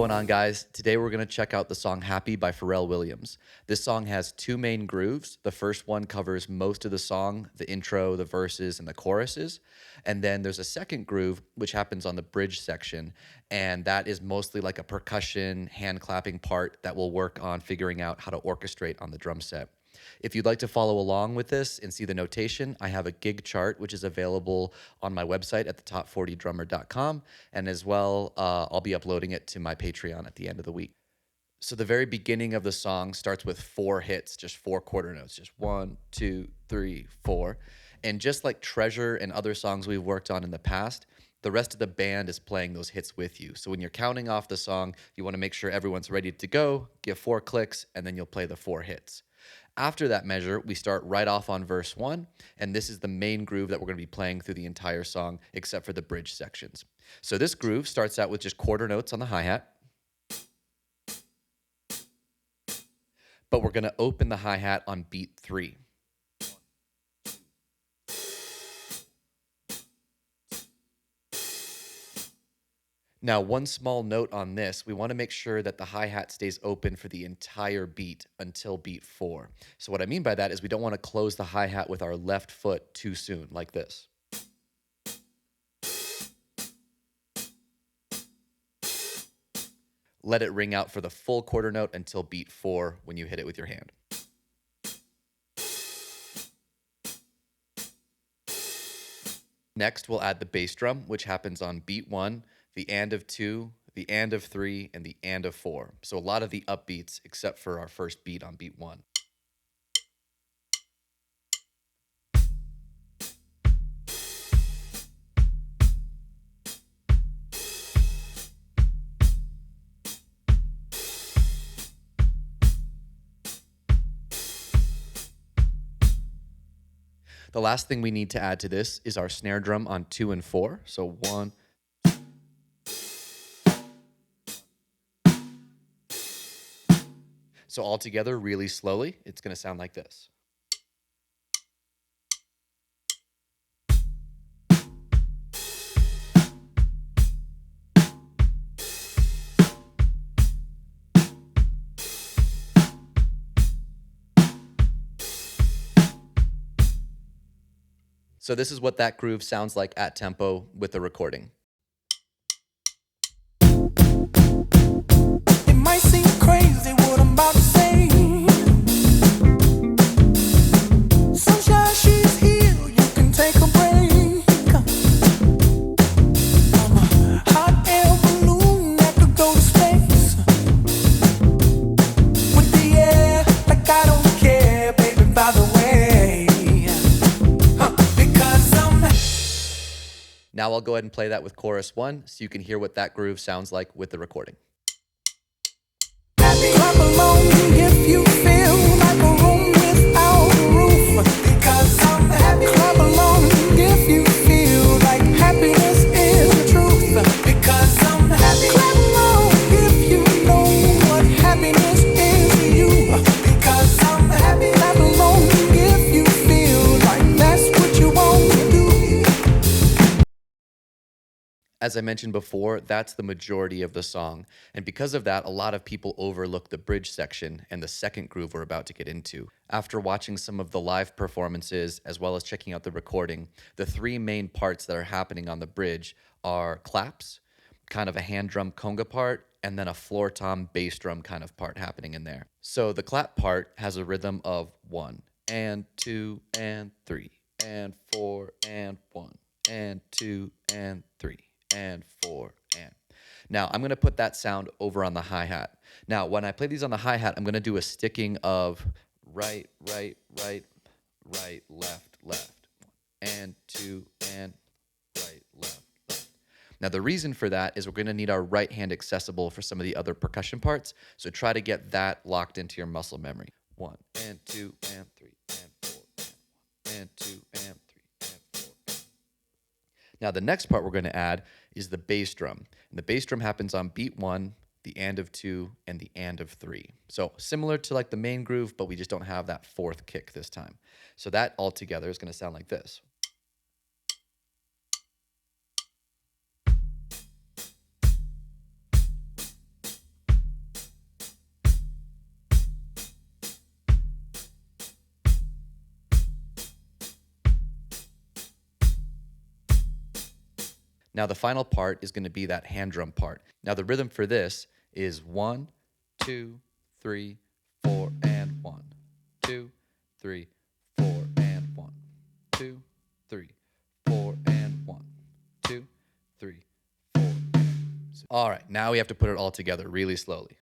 going on, guys? Today we're going to check out the song Happy by Pharrell Williams. This song has two main grooves. The first one covers most of the song, the intro, the verses, and the choruses. And then there's a second groove, which happens on the bridge section. And that is mostly like a percussion, hand clapping part that will work on figuring out how to orchestrate on the drum set. If you'd like to follow along with this and see the notation, I have a gig chart, which is available on my website at thetop40drummer.com. And as well, I'll be uploading it to my Patreon at the end of the week. So the very beginning of the song starts with 4 hits, just 4 quarter notes, just 1, 2, 3, 4. And just like Treasure and other songs we've worked on in the past, the rest of the band is playing those hits with you. So when you're counting off the song, you want to make sure everyone's ready to go, give 4 clicks, and then you'll play the 4 hits. After that measure, we start right off on verse 1, and this is the main groove that we're going to be playing through the entire song, except for the bridge sections. So this groove starts out with just quarter notes on the hi-hat, but we're going to open the hi-hat on beat 3. Now, one small note on this, we want to make sure that the hi-hat stays open for the entire beat until beat 4. So what I mean by that is we don't want to close the hi-hat with our left foot too soon, like this. Let it ring out for the full quarter note until beat 4 when you hit it with your hand. Next, we'll add the bass drum, which happens on beat 1, the and of 2, the and of 3, and the and of 4. So a lot of the upbeats except for our first beat on beat 1. The last thing we need to add to this is our snare drum on 2 and 4. So 1. So all together, really slowly, it's going to sound like this. So this is what that groove sounds like at tempo with the recording. It might seem crazy what I'm about to say. Sunshine, she's here, you can take a break. I'm a hot air balloon that could go to space. With the air, like I don't care, baby, by the way. Now I'll go ahead and play that with chorus 1 so you can hear what that groove sounds like with the recording. Clap along if you feel like a room without a roof. Because I'm happy. Clap along if you feel like happiness is the truth. Because I'm happy. Clap along if you know what happiness is to you. Because I'm happy. Clap along if you feel like that's what you want to do. As I mentioned before, that's the majority of the song. And because of that, a lot of people overlook the bridge section and the second groove we're about to get into. After watching some of the live performances, as well as checking out the recording, the 3 main parts that are happening on the bridge are claps, kind of a hand drum conga part, and then a floor tom bass drum kind of part happening in there. So the clap part has a rhythm of 1 and 2 and 3 and 4 and 1 and 2 and 3. And 4 and. Now I'm going to put that sound over on the hi-hat. Now when I play these on the hi-hat, I'm going to do a sticking of right, right, right, right, left, left, and 2 and right, left, left. Now the reason for that is we're going to need our right hand accessible for some of the other percussion parts, so try to get that locked into your muscle memory. 1 and 2 and 3 and 4 and 1 and 2 and 3 and 4 and. Now the next part we're going to add is the bass drum. And the bass drum happens on beat 1, the and of 2, and the and of 3. So similar to like the main groove, but we just don't have that 4th kick this time. So that all together is going to sound like this. Now, the final part is going to be that hand drum part. Now, the rhythm for this is 1, 2, 3, 4, and 1, 2, 3, 4, and 1, 2, 3, 4, and 1, 2, 3, 4. All right, now we have to put it all together really slowly.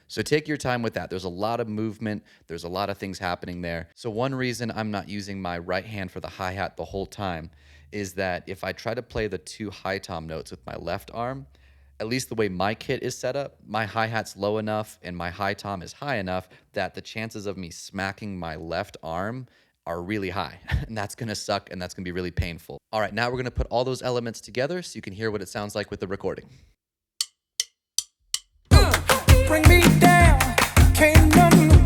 So take your time with that. There's a lot of movement. There's a lot of things happening there. So one reason I'm not using my right hand for the hi-hat the whole time is that if I try to play the two high tom notes with my left arm, at least the way my kit is set up, my hi-hat's low enough and my high tom is high enough that the chances of me smacking my left arm are really high. And that's gonna suck and that's gonna be really painful. All right, now we're gonna put all those elements together so you can hear what it sounds like with the recording. Bring me down, can't none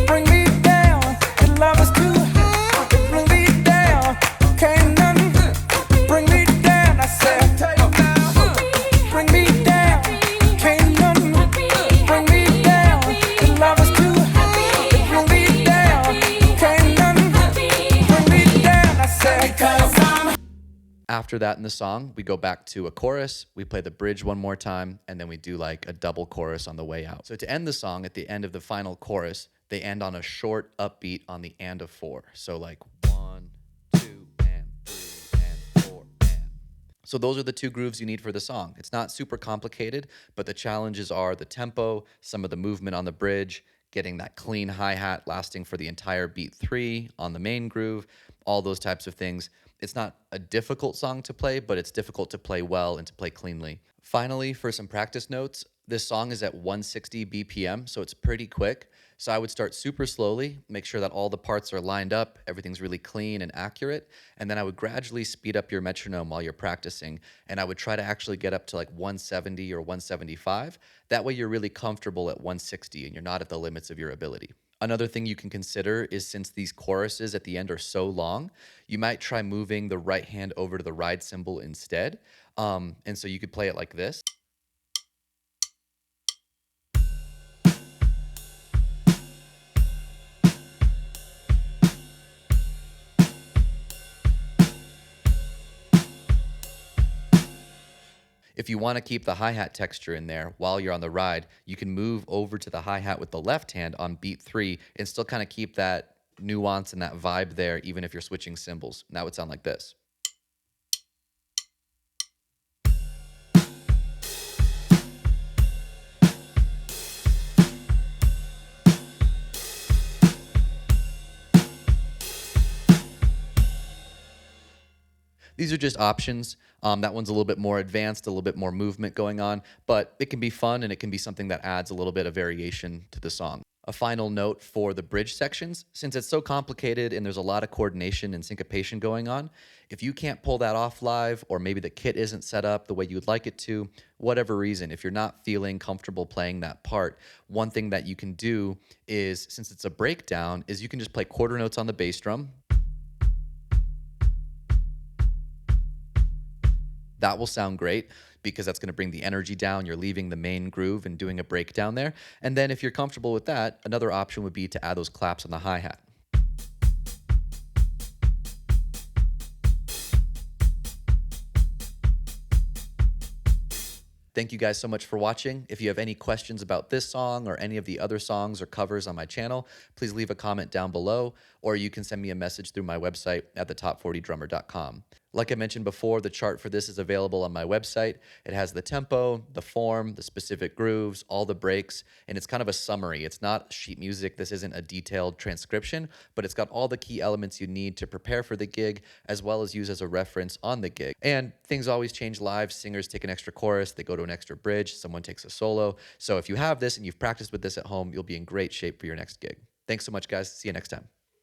bring me down. The love is too high. Bring me down, can't none bring me down. I said, bring me down, can't none bring me down. The love is too high. Bring me down, can't none bring me down. I said, because I'm. After that in the song, we go back to a chorus, we play the bridge one more time, and then we do like a double chorus on the way out. So to end the song, at the end of the final chorus, they end on a short upbeat on the and of 4. So like 1, 2, and 3, and 4, and. So those are the two grooves you need for the song. It's not super complicated, but the challenges are the tempo, some of the movement on the bridge, getting that clean hi-hat lasting for the entire beat 3 on the main groove, all those types of things. It's not a difficult song to play, but it's difficult to play well and to play cleanly. Finally, for some practice notes, this song is at 160 BPM, so it's pretty quick. So I would start super slowly, make sure that all the parts are lined up, everything's really clean and accurate, and then I would gradually speed up your metronome while you're practicing, and I would try to actually get up to like 170 or 175. That way you're really comfortable at 160 and you're not at the limits of your ability. Another thing you can consider is since these choruses at the end are so long, you might try moving the right hand over to the ride cymbal instead. And so you could play it like this. If you want to keep the hi-hat texture in there while you're on the ride, you can move over to the hi-hat with the left hand on beat 3 and still kind of keep that nuance and that vibe there even if you're switching cymbals. And that would sound like this. These are just options. That one's a little bit more advanced, a little bit more movement going on, but it can be fun and it can be something that adds a little bit of variation to the song. A final note for the bridge sections, since it's so complicated and there's a lot of coordination and syncopation going on, if you can't pull that off live, or maybe the kit isn't set up the way you would like it to, whatever reason, if you're not feeling comfortable playing that part, one thing that you can do is, since it's a breakdown, is you can just play quarter notes on the bass drum. That will sound great because that's going to bring the energy down. You're leaving the main groove and doing a breakdown there. And then if you're comfortable with that, another option would be to add those claps on the hi-hat. Thank you guys so much for watching. If you have any questions about this song or any of the other songs or covers on my channel, please leave a comment down below, or you can send me a message through my website at thetop40drummer.com. Like I mentioned before, the chart for this is available on my website. It has the tempo, the form, the specific grooves, all the breaks, and it's kind of a summary. It's not sheet music. This isn't a detailed transcription, but it's got all the key elements you need to prepare for the gig, as well as use as a reference on the gig. And things always change live. Singers take an extra chorus, they go to an extra bridge, someone takes a solo. So if you have this and you've practiced with this at home, you'll be in great shape for your next gig. Thanks so much, guys. See you next time.